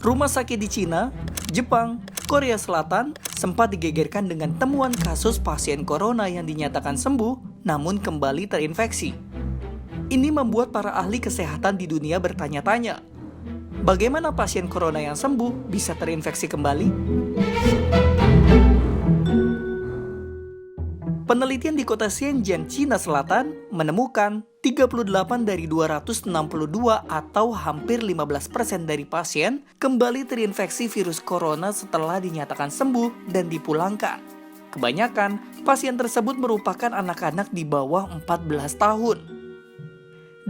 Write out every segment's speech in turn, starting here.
Rumah sakit di Cina, Jepang, Korea Selatan sempat digegerkan dengan temuan kasus pasien corona yang dinyatakan sembuh namun kembali terinfeksi. Ini membuat para ahli kesehatan di dunia bertanya-tanya, bagaimana pasien corona yang sembuh bisa terinfeksi kembali? Penelitian di kota Shenzhen, Cina Selatan menemukan 38 dari 262 atau hampir 15% dari pasien kembali terinfeksi virus corona setelah dinyatakan sembuh dan dipulangkan. Kebanyakan pasien tersebut merupakan anak-anak di bawah 14 tahun.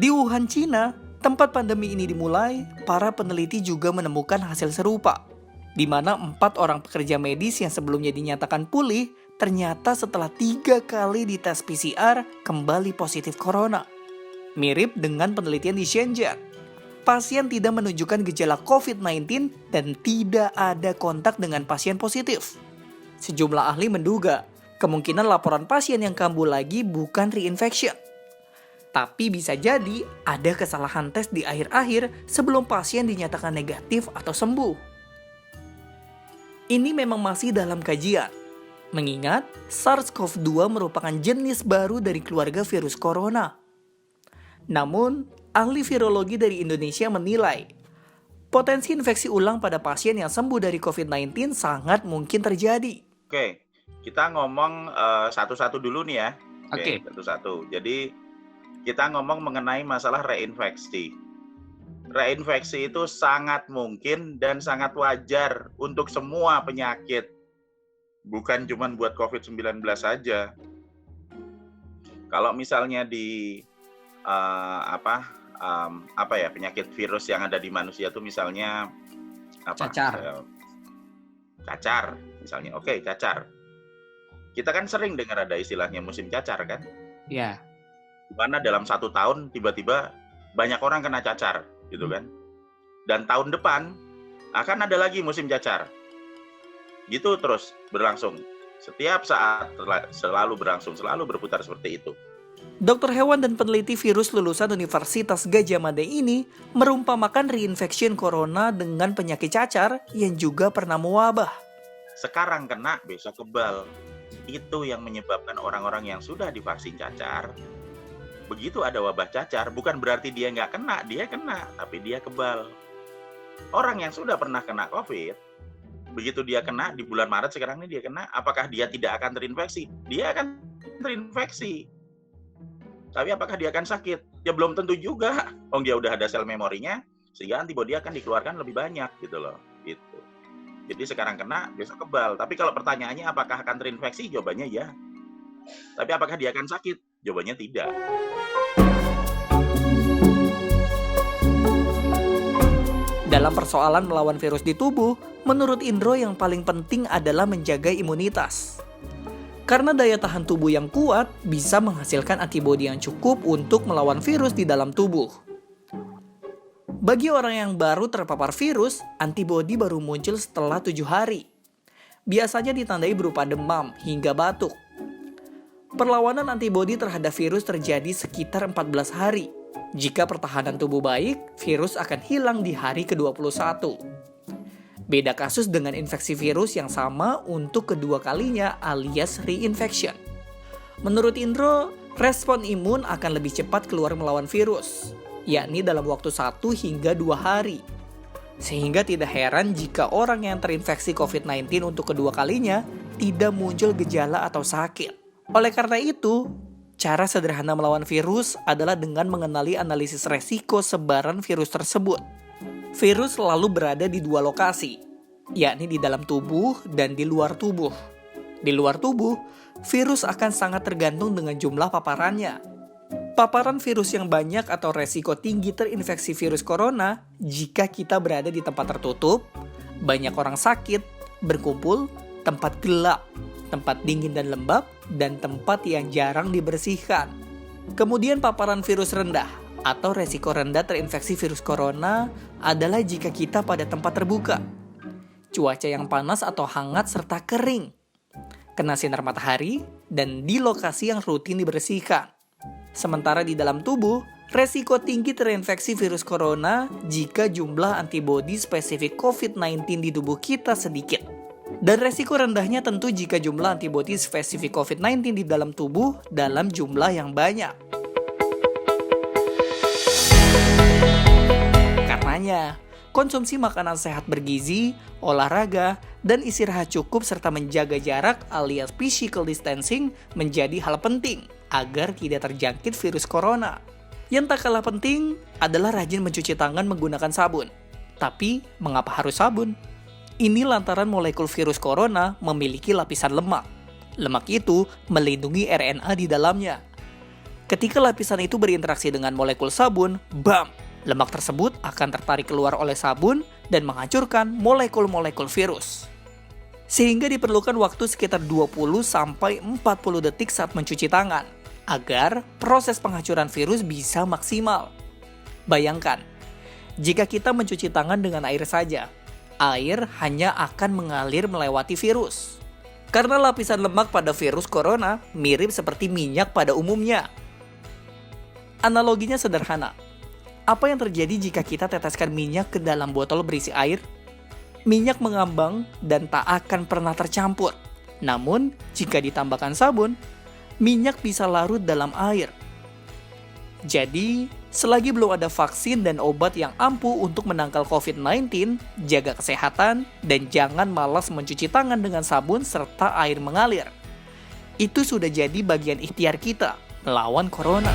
Di Wuhan, Cina, tempat pandemi ini dimulai, para peneliti juga menemukan hasil serupa, di mana 4 orang pekerja medis yang sebelumnya dinyatakan pulih ternyata setelah 3 kali dites PCR kembali positif corona. Mirip dengan penelitian di Shenzhen. Pasien tidak menunjukkan gejala COVID-19 dan tidak ada kontak dengan pasien positif. Sejumlah ahli menduga kemungkinan laporan pasien yang kambuh lagi bukan reinfection. Tapi bisa jadi ada kesalahan tes di akhir-akhir sebelum pasien dinyatakan negatif atau sembuh. Ini memang masih dalam kajian. Mengingat SARS-CoV-2 merupakan jenis baru dari keluarga virus corona. Namun, ahli virologi dari Indonesia menilai, potensi infeksi ulang pada pasien yang sembuh dari COVID-19 sangat mungkin terjadi. Oke, kita ngomong satu-satu dulu nih ya. Oke. Satu-satu. Jadi, kita ngomong mengenai masalah reinfeksi. Reinfeksi itu sangat mungkin dan sangat wajar untuk semua penyakit. Bukan cuma buat COVID-19 saja. Kalau misalnya di penyakit virus yang ada di manusia itu misalnya cacar misalnya. Oke, cacar. Kita kan sering dengar ada istilahnya musim cacar kan? Ya. Di mana dalam 1 tahun tiba-tiba banyak orang kena cacar, gitu kan? Dan tahun depan akan ada lagi musim cacar. Gitu terus berlangsung. Setiap saat selalu berlangsung, selalu berputar seperti itu. Dokter hewan dan peneliti virus lulusan Universitas Gadjah Mada ini merumpamakan reinfection corona dengan penyakit cacar yang juga pernah mewabah. Sekarang kena, besok kebal. Itu yang menyebabkan orang-orang yang sudah divaksin cacar, begitu ada wabah cacar, bukan berarti dia nggak kena, dia kena, tapi dia kebal. Orang yang sudah pernah kena COVID, begitu dia kena di bulan Maret sekarang ini dia kena, apakah dia tidak akan terinfeksi? Dia akan terinfeksi. Tapi apakah dia akan sakit? Ya belum tentu juga. Dia udah ada sel memorinya, sehingga antibodi akan dikeluarkan lebih banyak gitu loh. Gitu. Jadi sekarang kena, besok kebal. Tapi kalau pertanyaannya apakah akan terinfeksi? Jawabannya ya. Tapi apakah dia akan sakit? Jawabannya tidak. Dalam persoalan melawan virus di tubuh, menurut Indro yang paling penting adalah menjaga imunitas. Karena daya tahan tubuh yang kuat bisa menghasilkan antibodi yang cukup untuk melawan virus di dalam tubuh. Bagi orang yang baru terpapar virus, antibodi baru muncul setelah 7 hari. Biasanya ditandai berupa demam hingga batuk. Perlawanan antibodi terhadap virus terjadi sekitar 14 hari. Jika pertahanan tubuh baik, virus akan hilang di hari ke-21. Beda kasus dengan infeksi virus yang sama untuk kedua kalinya alias reinfection. Menurut Indro, respon imun akan lebih cepat keluar melawan virus, yakni dalam waktu 1 hingga 2 hari. Sehingga tidak heran jika orang yang terinfeksi COVID-19 untuk kedua kalinya tidak muncul gejala atau sakit. Oleh karena itu, cara sederhana melawan virus adalah dengan mengenali analisis resiko sebaran virus tersebut. Virus selalu berada di 2 lokasi, yakni di dalam tubuh dan di luar tubuh. Di luar tubuh, virus akan sangat tergantung dengan jumlah paparannya. Paparan virus yang banyak atau resiko tinggi terinfeksi virus corona jika kita berada di tempat tertutup, banyak orang sakit, berkumpul, tempat gelap, tempat dingin dan lembab, dan tempat yang jarang dibersihkan. Kemudian paparan virus rendah atau resiko rendah terinfeksi virus corona adalah jika kita pada tempat terbuka, cuaca yang panas atau hangat serta kering, kena sinar matahari, dan di lokasi yang rutin dibersihkan. Sementara di dalam tubuh, resiko tinggi terinfeksi virus corona jika jumlah antibodi spesifik COVID-19 di tubuh kita sedikit. Dan resiko rendahnya tentu jika jumlah antibodi spesifik COVID-19 di dalam tubuh dalam jumlah yang banyak. Karenanya, konsumsi makanan sehat bergizi, olahraga, dan istirahat cukup serta menjaga jarak alias physical distancing menjadi hal penting agar tidak terjangkit virus corona. Yang tak kalah penting adalah rajin mencuci tangan menggunakan sabun. Tapi, mengapa harus sabun? Ini lantaran molekul virus corona memiliki lapisan lemak. Lemak itu melindungi RNA di dalamnya. Ketika lapisan itu berinteraksi dengan molekul sabun, bam! Lemak tersebut akan tertarik keluar oleh sabun dan menghancurkan molekul-molekul virus. Sehingga diperlukan waktu sekitar 20-40 detik saat mencuci tangan agar proses penghancuran virus bisa maksimal. Bayangkan, jika kita mencuci tangan dengan air saja, air hanya akan mengalir melewati virus. Karena lapisan lemak pada virus corona mirip seperti minyak pada umumnya. Analoginya sederhana. Apa yang terjadi jika kita teteskan minyak ke dalam botol berisi air? Minyak mengambang dan tak akan pernah tercampur. Namun, jika ditambahkan sabun, minyak bisa larut dalam air. Jadi, selagi belum ada vaksin dan obat yang ampuh untuk menangkal COVID-19, jaga kesehatan dan jangan malas mencuci tangan dengan sabun serta air mengalir. Itu sudah jadi bagian ikhtiar kita melawan corona.